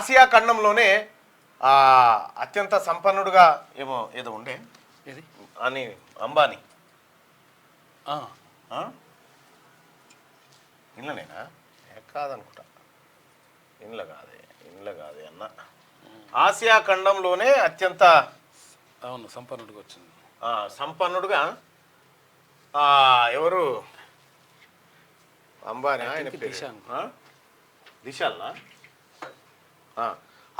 Asia ఖండంలోనే అత్యంత సంపన్నుడుగా ఏదో ఉండే ఇది అని అంబానీ ఇండ్లనేనా కాదనుకుంటా ఇండ్ల కాదే అన్న ఆసియా ఖండంలోనే అత్యంత అవును సంపన్నుడిగా వచ్చింది సంపన్నుడుగా ఎవరు అంబానీ ఆయన దిశాల్నా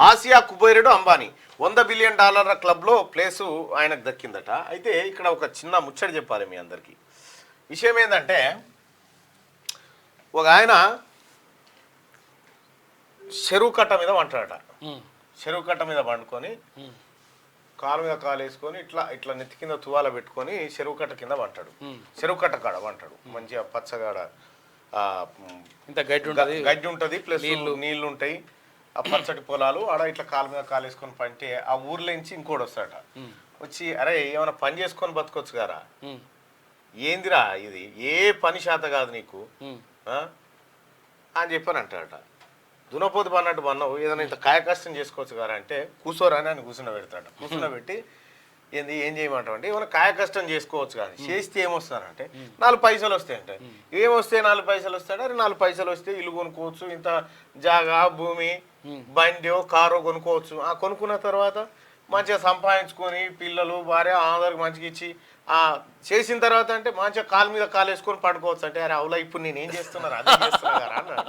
ఆసియా కుబేరుడు అంబానీ $100 బిలియన్ క్లబ్లో ప్లేసు ఆయనకు దక్కిందట. అయితే ఇక్కడ ఒక చిన్న ముచ్చడి చెప్పాలి మీ అందరికీ. విషయం ఏంటంటే ఒక ఆయన చెరువు కట్ట మీద వంటాడట. చెరువు కట్ట మీద పండుకొని కాలు మీద కాలు వేసుకొని ఇట్లా నెత్తి కింద తువాల పెట్టుకొని చెరువు కట్ట కింద వంటాడు. చెరువు కట్ట కాడ వంటాడు. మంచిగా పచ్చగాడ ఇంత గడ్డి ఉంటుంది, ప్లస్ నీళ్లు ఉంటాయి, ఆ పచ్చటి పొలాలు. ఆడ ఇట్లా కాలు మీద కాలు వేసుకొని పంటే ఆ ఊర్లో నుంచి ఇంకోటి వస్తాడట. వచ్చి అరే ఏమైనా పని చేసుకొని బతకొచ్చు గారా, ఏందిరా ఇది, ఏ పని శాత కాదు నీకు అని చెప్పని అంటాడట. దునపోతు పన్నట్టు పన్నావు, ఏదైనా ఇంత కాయ కష్టం చేసుకోవచ్చు కదా అంటే కూర్చోరా అని ఆయన కూర్చున్న పెడతాడు. కూర్చున్న పెట్టి ఏం చేయమంటావు అంటే ఏమైనా కాయ కష్టం చేసుకోవచ్చు కానీ చేస్తే ఏమొస్తానంటే 4 పైసలు వస్తాయంటే. ఏమొస్తే 4 పైసలు వస్తాడు. అరే 4 పైసలు వస్తే ఇల్లు కొనుక్కోవచ్చు, ఇంత జాగా భూమి బండో కారో కొనుక్కోవచ్చు. కొనుక్కున్న తర్వాత మంచిగా సంపాదించుకొని పిల్లలు భార్య అందరికి మంచిగా ఇచ్చి చేసిన తర్వాత అంటే మంచిగా కాలు మీద కాలు వేసుకొని పడుకోవచ్చు. అంటే అరే అవులా ఇప్పుడు నేను ఏం చేస్తున్నారు అదే చేస్తున్నా అన్నాడు.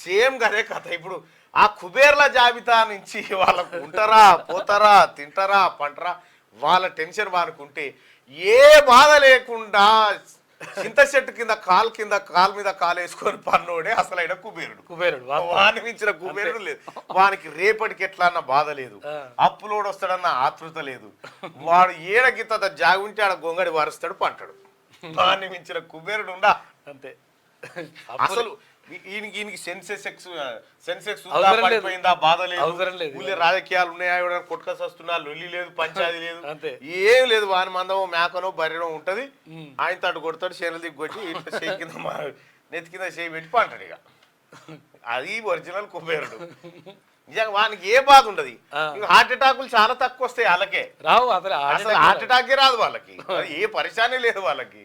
సేమ్ అదే కథ. ఇప్పుడు ఆ కుబేర్ల జాబితా నుంచి వాళ్ళకు ఉంటారా, పోతారా, తింటారా, పంటరా, వాళ్ళ టెన్షన్ వానుకుంటే ఏ బాధ లేకుండా చింత చెట్టు కింద కాలు మీద కాలు వేసుకొని పన్నోడే అసలైన కుబేరుడు. వాని మించిన కుబేరుడు లేదు. వానికి రేపటికి ఎట్లా అన్న బాధ లేదు, అప్పులోడు వస్తాడన్న ఆతృత లేదు. వాడు ఏడగిత జాగుంటే ఆడ గొంగడి వారుస్తాడు, పంటాడు. వాని మించిన కుబేరుడు ఉండా అంతే. అసలు ఈయనకి సెన్సెక్స్ పడిపోయిందా, బాధ లేదు, రాజకీయాలు ఉన్నాయా, కొట్టుకసి వస్తున్నా, లొల్లి లేదు, పంచాయతీ లేదు, ఏం లేదు. వాని మందమో మేకనో బర్రెనో ఉంటది. ఆయన తాడు కొడతాడు, చేనులు దిగి కొట్టి చేయి కింద నెత్తి కింద చేయి పెట్టి పంటాడు. ఇక అది ఒరిజినల్ కుబేరుడు. నిజంగా వానికి ఏ బాధ ఉండదు. హార్ట్ అటాకులు చాలా తక్కువ వస్తాయి వాళ్ళకే, రావు. అసలు హార్ట్ అటాకే రాదు వాళ్ళకి, ఏ పరిశానే లేదు వాళ్ళకి.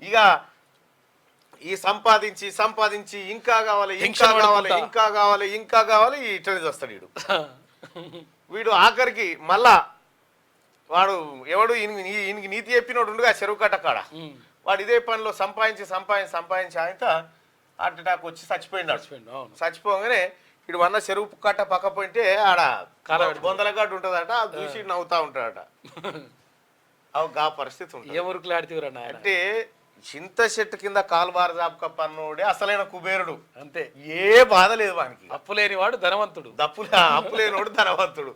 ఇక ఈ సంపాదించి ఇంకా కావాలి ఇట్లనే వస్తాడు వీడు. వీడు ఆఖరికి మళ్ళా వాడు ఎవడు ఈయనకి నీతి చెప్పినోడు ఉండగా చెరువు కట్ట కాడ వాడు ఇదే పనిలో సంపాదించి ఆయన హార్ట్ అటాక్ వచ్చి చచ్చిపోయినాడు. చచ్చిపోగానే వీడు వన్న చెరువు కట్ట పక్క పోయింటే ఆడ బొందలగడ్డ ఉంటుందట, అది చూసి నవ్వుతా ఉంటాడట. ఆ పరిస్థితి ఉంటుంది. అంటే చింత చెట్టు కింద కాలుబార జాబ్ పన్నోడే అసలైన కుబేరుడు. అంతే, ఏ బాధ లేదు వానికి. అప్పు లేనివాడు ధనవంతుడు, అప్పు లేనివాడు ధనవంతుడు.